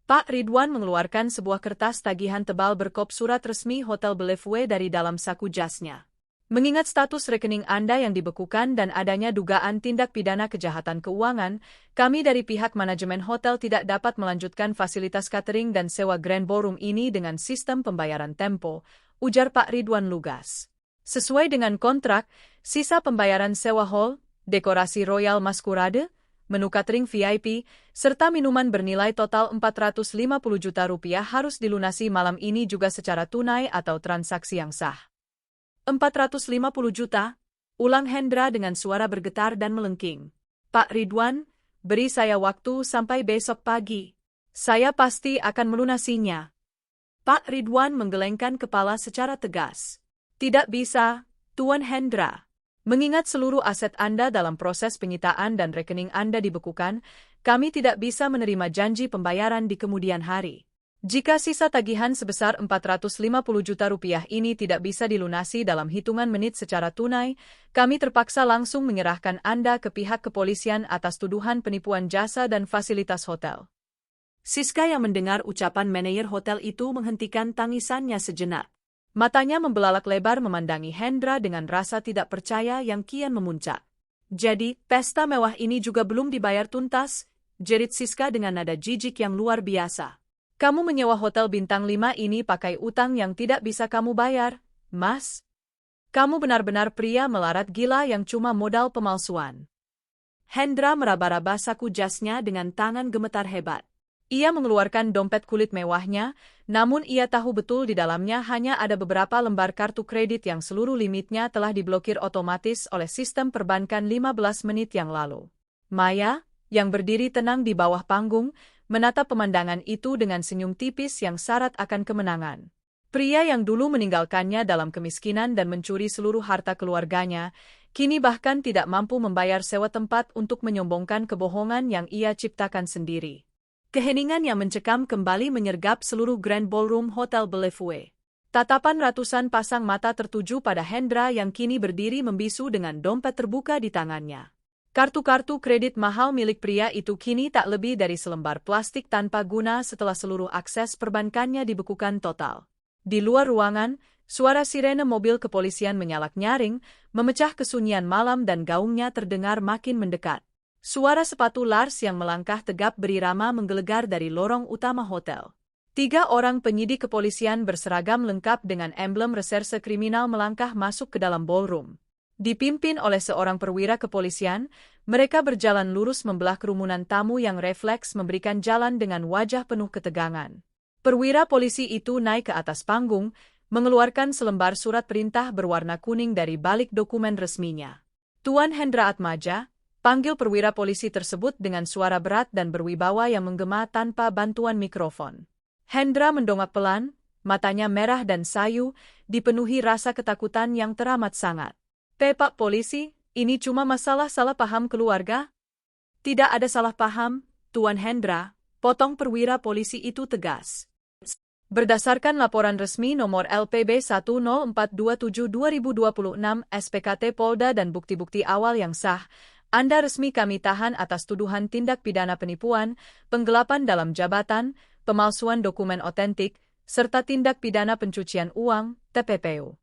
Pak Ridwan mengeluarkan sebuah kertas tagihan tebal berkop surat resmi Hotel Bellevue dari dalam saku jasnya. Mengingat status rekening Anda yang dibekukan dan adanya dugaan tindak pidana kejahatan keuangan, kami dari pihak manajemen hotel tidak dapat melanjutkan fasilitas catering dan sewa Grand Ballroom ini dengan sistem pembayaran tempo, ujar Pak Ridwan lugas. Sesuai dengan kontrak, sisa pembayaran sewa hall, dekorasi royal masquerade, menu catering VIP, serta minuman bernilai total Rp450 juta harus dilunasi malam ini juga secara tunai atau transaksi yang sah. 450 juta, ulang Hendra dengan suara bergetar dan melengking. Pak Ridwan, beri saya waktu sampai besok pagi. Saya pasti akan melunasinya. Pak Ridwan menggelengkan kepala secara tegas. Tidak bisa, Tuan Hendra. Mengingat seluruh aset Anda dalam proses penyitaan dan rekening Anda dibekukan, kami tidak bisa menerima janji pembayaran di kemudian hari. Jika sisa tagihan sebesar Rp450 juta ini tidak bisa dilunasi dalam hitungan menit secara tunai, kami terpaksa langsung menyerahkan Anda ke pihak kepolisian atas tuduhan penipuan jasa dan fasilitas hotel. Siska yang mendengar ucapan manajer hotel itu menghentikan tangisannya sejenak. Matanya membelalak lebar memandangi Hendra dengan rasa tidak percaya yang kian memuncak. Jadi, pesta mewah ini juga belum dibayar tuntas, jerit Siska dengan nada jijik yang luar biasa. Kamu menyewa hotel bintang 5 ini pakai utang yang tidak bisa kamu bayar, Mas? Kamu benar-benar pria melarat gila yang cuma modal pemalsuan. Hendra meraba-raba saku jasnya dengan tangan gemetar hebat. Ia mengeluarkan dompet kulit mewahnya, namun ia tahu betul di dalamnya hanya ada beberapa lembar kartu kredit yang seluruh limitnya telah diblokir otomatis oleh sistem perbankan 15 menit yang lalu. Maya, yang berdiri tenang di bawah panggung, menatap pemandangan itu dengan senyum tipis yang syarat akan kemenangan. Pria yang dulu meninggalkannya dalam kemiskinan dan mencuri seluruh harta keluarganya, kini bahkan tidak mampu membayar sewa tempat untuk menyombongkan kebohongan yang ia ciptakan sendiri. Keheningan yang mencekam kembali menyergap seluruh Grand Ballroom Hotel Bellevue. Tatapan ratusan pasang mata tertuju pada Hendra yang kini berdiri membisu dengan dompet terbuka di tangannya. Kartu-kartu kredit mahal milik pria itu kini tak lebih dari selembar plastik tanpa guna setelah seluruh akses perbankannya dibekukan total. Di luar ruangan, suara sirene mobil kepolisian menyalak nyaring, memecah kesunyian malam dan gaungnya terdengar makin mendekat. Suara sepatu Lars yang melangkah tegap berirama menggelegar dari lorong utama hotel. 3 orang penyidik kepolisian berseragam lengkap dengan emblem reserse kriminal melangkah masuk ke dalam ballroom. Dipimpin oleh seorang perwira kepolisian, mereka berjalan lurus membelah kerumunan tamu yang refleks memberikan jalan dengan wajah penuh ketegangan. Perwira polisi itu naik ke atas panggung, mengeluarkan selembar surat perintah berwarna kuning dari balik dokumen resminya. Tuan Hendra Atmaja, panggil perwira polisi tersebut dengan suara berat dan berwibawa yang menggema tanpa bantuan mikrofon. Hendra mendongak pelan, matanya merah dan sayu, dipenuhi rasa ketakutan yang teramat sangat. Pak polisi, ini cuma masalah salah paham keluarga? Tidak ada salah paham, Tuan Hendra, potong perwira polisi itu tegas. Berdasarkan laporan resmi nomor LPB 10427/2026 SPKT Polda dan bukti-bukti awal yang sah, Anda resmi kami tahan atas tuduhan tindak pidana penipuan, penggelapan dalam jabatan, pemalsuan dokumen otentik, serta tindak pidana pencucian uang, TPPU.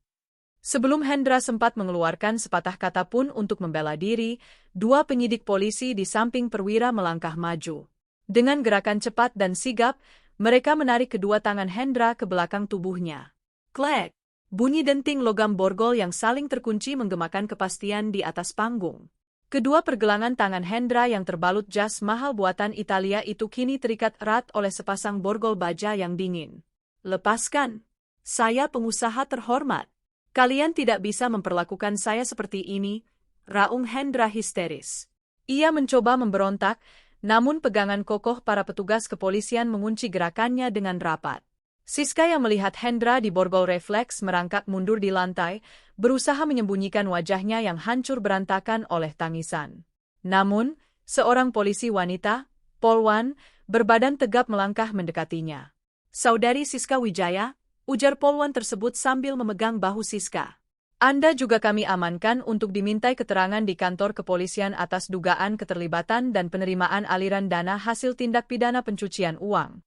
Sebelum Hendra sempat mengeluarkan sepatah kata pun untuk membela diri, 2 penyidik polisi di samping perwira melangkah maju. Dengan gerakan cepat dan sigap, mereka menarik kedua tangan Hendra ke belakang tubuhnya. Klek! Bunyi denting logam borgol yang saling terkunci menggemakan kepastian di atas panggung. Kedua pergelangan tangan Hendra yang terbalut jas mahal buatan Italia itu kini terikat erat oleh sepasang borgol baja yang dingin. Lepaskan! Saya pengusaha terhormat. Kalian tidak bisa memperlakukan saya seperti ini, raung Hendra histeris. Ia mencoba memberontak, namun pegangan kokoh para petugas kepolisian mengunci gerakannya dengan rapat. Siska yang melihat Hendra di borgol refleks merangkak mundur di lantai, berusaha menyembunyikan wajahnya yang hancur berantakan oleh tangisan. Namun, seorang polisi wanita, Polwan, berbadan tegap melangkah mendekatinya. Saudari Siska Wijaya, ujar Polwan tersebut sambil memegang bahu Siska. Anda juga kami amankan untuk dimintai keterangan di kantor kepolisian atas dugaan keterlibatan dan penerimaan aliran dana hasil tindak pidana pencucian uang.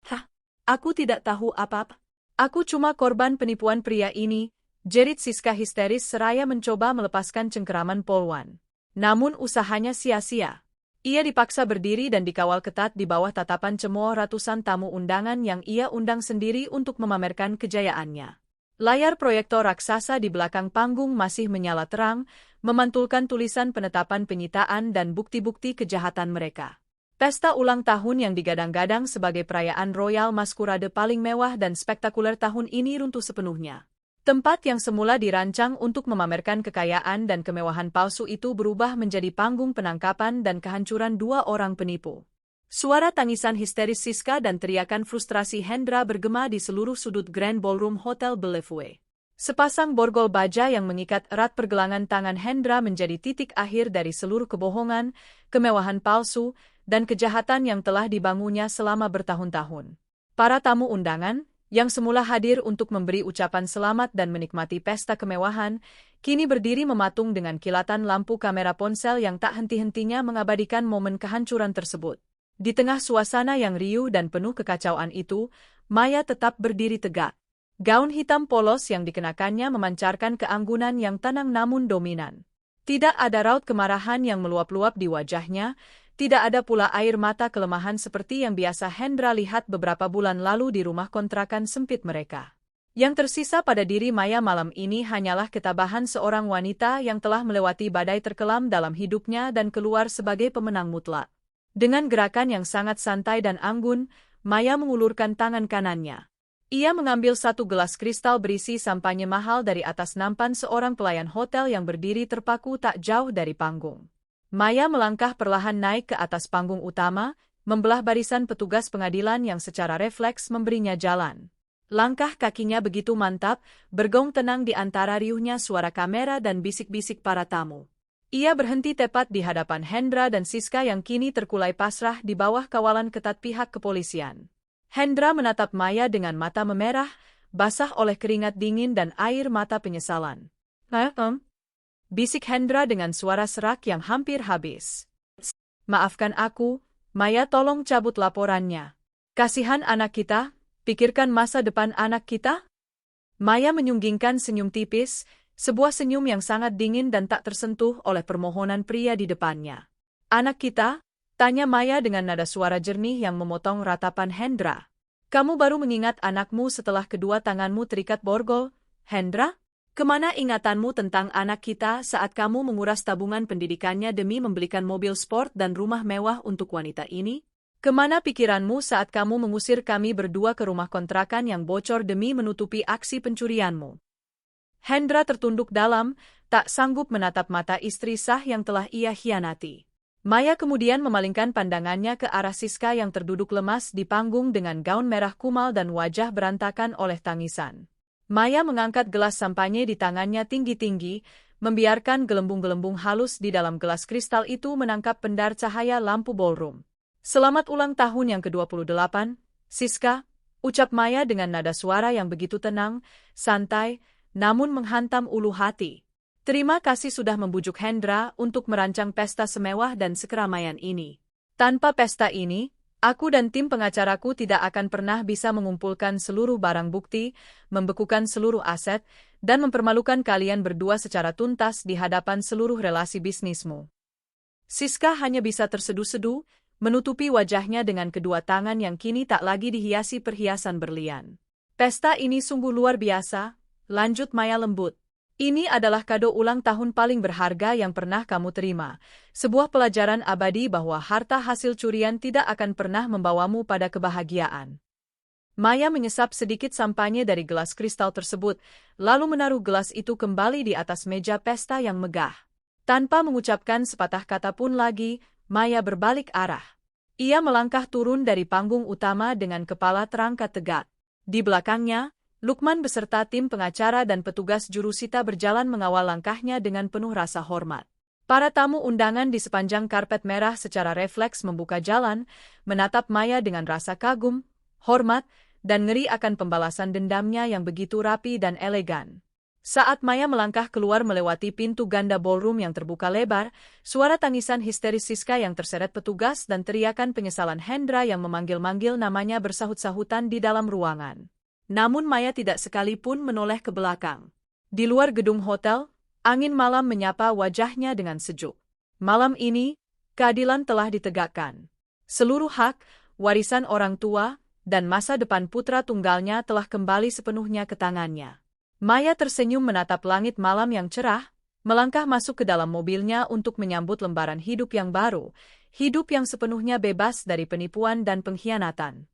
Hah? Aku tidak tahu apa-apa. Aku cuma korban penipuan pria ini, jerit Siska histeris seraya mencoba melepaskan cengkeraman Polwan. Namun usahanya sia-sia. Ia dipaksa berdiri dan dikawal ketat di bawah tatapan cemooh ratusan tamu undangan yang ia undang sendiri untuk memamerkan kejayaannya. Layar proyektor raksasa di belakang panggung masih menyala terang, memantulkan tulisan penetapan penyitaan dan bukti-bukti kejahatan mereka. Pesta ulang tahun yang digadang-gadang sebagai perayaan royal maskurade paling mewah dan spektakuler tahun ini runtuh sepenuhnya. Tempat yang semula dirancang untuk memamerkan kekayaan dan kemewahan palsu itu berubah menjadi panggung penangkapan dan kehancuran dua orang penipu. Suara tangisan histeris Siska dan teriakan frustrasi Hendra bergema di seluruh sudut Grand Ballroom Hotel Bellevue. Sepasang borgol baja yang mengikat erat pergelangan tangan Hendra menjadi titik akhir dari seluruh kebohongan, kemewahan palsu, dan kejahatan yang telah dibangunnya selama bertahun-tahun. Para tamu undangan, yang semula hadir untuk memberi ucapan selamat dan menikmati pesta kemewahan, kini berdiri mematung dengan kilatan lampu kamera ponsel yang tak henti-hentinya mengabadikan momen kehancuran tersebut. Di tengah suasana yang riuh dan penuh kekacauan itu, Maya tetap berdiri tegak. Gaun hitam polos yang dikenakannya memancarkan keanggunan yang tenang namun dominan. Tidak ada raut kemarahan yang meluap-luap di wajahnya, tidak ada pula air mata kelemahan seperti yang biasa Hendra lihat beberapa bulan lalu di rumah kontrakan sempit mereka. Yang tersisa pada diri Maya malam ini hanyalah ketabahan seorang wanita yang telah melewati badai terkelam dalam hidupnya dan keluar sebagai pemenang mutlak. Dengan gerakan yang sangat santai dan anggun, Maya mengulurkan tangan kanannya. Ia mengambil satu gelas kristal berisi sampanye mahal dari atas nampan seorang pelayan hotel yang berdiri terpaku tak jauh dari panggung. Maya melangkah perlahan naik ke atas panggung utama, membelah barisan petugas pengadilan yang secara refleks memberinya jalan. Langkah kakinya begitu mantap, bergong tenang di antara riuhnya suara kamera dan bisik-bisik para tamu. Ia berhenti tepat di hadapan Hendra dan Siska yang kini terkulai pasrah di bawah kawalan ketat pihak kepolisian. Hendra menatap Maya dengan mata memerah, basah oleh keringat dingin dan air mata penyesalan. Bisik Hendra dengan suara serak yang hampir habis. Maafkan aku, Maya, tolong cabut laporannya. Kasihan anak kita, pikirkan masa depan anak kita. Maya menyunggingkan senyum tipis, sebuah senyum yang sangat dingin dan tak tersentuh oleh permohonan pria di depannya. Anak kita? Tanya Maya dengan nada suara jernih yang memotong ratapan Hendra. Kamu baru mengingat anakmu setelah kedua tanganmu terikat borgol, Hendra? Kemana ingatanmu tentang anak kita saat kamu menguras tabungan pendidikannya demi membelikan mobil sport dan rumah mewah untuk wanita ini? Kemana pikiranmu saat kamu mengusir kami berdua ke rumah kontrakan yang bocor demi menutupi aksi pencurianmu? Hendra tertunduk dalam, tak sanggup menatap mata istri sah yang telah ia khianati. Maya kemudian memalingkan pandangannya ke arah Siska yang terduduk lemas di panggung dengan gaun merah kumal dan wajah berantakan oleh tangisan. Maya mengangkat gelas sampanye di tangannya tinggi-tinggi, membiarkan gelembung-gelembung halus di dalam gelas kristal itu menangkap pendar cahaya lampu ballroom. Selamat ulang tahun yang ke-28, Siska, ucap Maya dengan nada suara yang begitu tenang, santai, namun menghantam ulu hati. Terima kasih sudah membujuk Hendra untuk merancang pesta semewah dan sekeramaian ini. Tanpa pesta ini, aku dan tim pengacaraku tidak akan pernah bisa mengumpulkan seluruh barang bukti, membekukan seluruh aset, dan mempermalukan kalian berdua secara tuntas di hadapan seluruh relasi bisnismu. Siska hanya bisa terseduh-seduh, menutupi wajahnya dengan kedua tangan yang kini tak lagi dihiasi perhiasan berlian. Pesta ini sungguh luar biasa, lanjut Maya lembut. Ini adalah kado ulang tahun paling berharga yang pernah kamu terima, sebuah pelajaran abadi bahwa harta hasil curian tidak akan pernah membawamu pada kebahagiaan. Maya menyesap sedikit sampanye dari gelas kristal tersebut, lalu menaruh gelas itu kembali di atas meja pesta yang megah. Tanpa mengucapkan sepatah kata pun lagi, Maya berbalik arah. Ia melangkah turun dari panggung utama dengan kepala terangkat tegak. Di belakangnya, Lukman beserta tim pengacara dan petugas jurusita berjalan mengawal langkahnya dengan penuh rasa hormat. Para tamu undangan di sepanjang karpet merah secara refleks membuka jalan, menatap Maya dengan rasa kagum, hormat, dan ngeri akan pembalasan dendamnya yang begitu rapi dan elegan. Saat Maya melangkah keluar melewati pintu ganda ballroom yang terbuka lebar, suara tangisan histeris Siska yang terseret petugas dan teriakan penyesalan Hendra yang memanggil-manggil namanya bersahut-sahutan di dalam ruangan. Namun Maya tidak sekalipun menoleh ke belakang. Di luar gedung hotel, angin malam menyapa wajahnya dengan sejuk. Malam ini, keadilan telah ditegakkan. Seluruh hak, warisan orang tua, dan masa depan putra tunggalnya telah kembali sepenuhnya ke tangannya. Maya tersenyum menatap langit malam yang cerah, melangkah masuk ke dalam mobilnya untuk menyambut lembaran hidup yang baru, hidup yang sepenuhnya bebas dari penipuan dan pengkhianatan.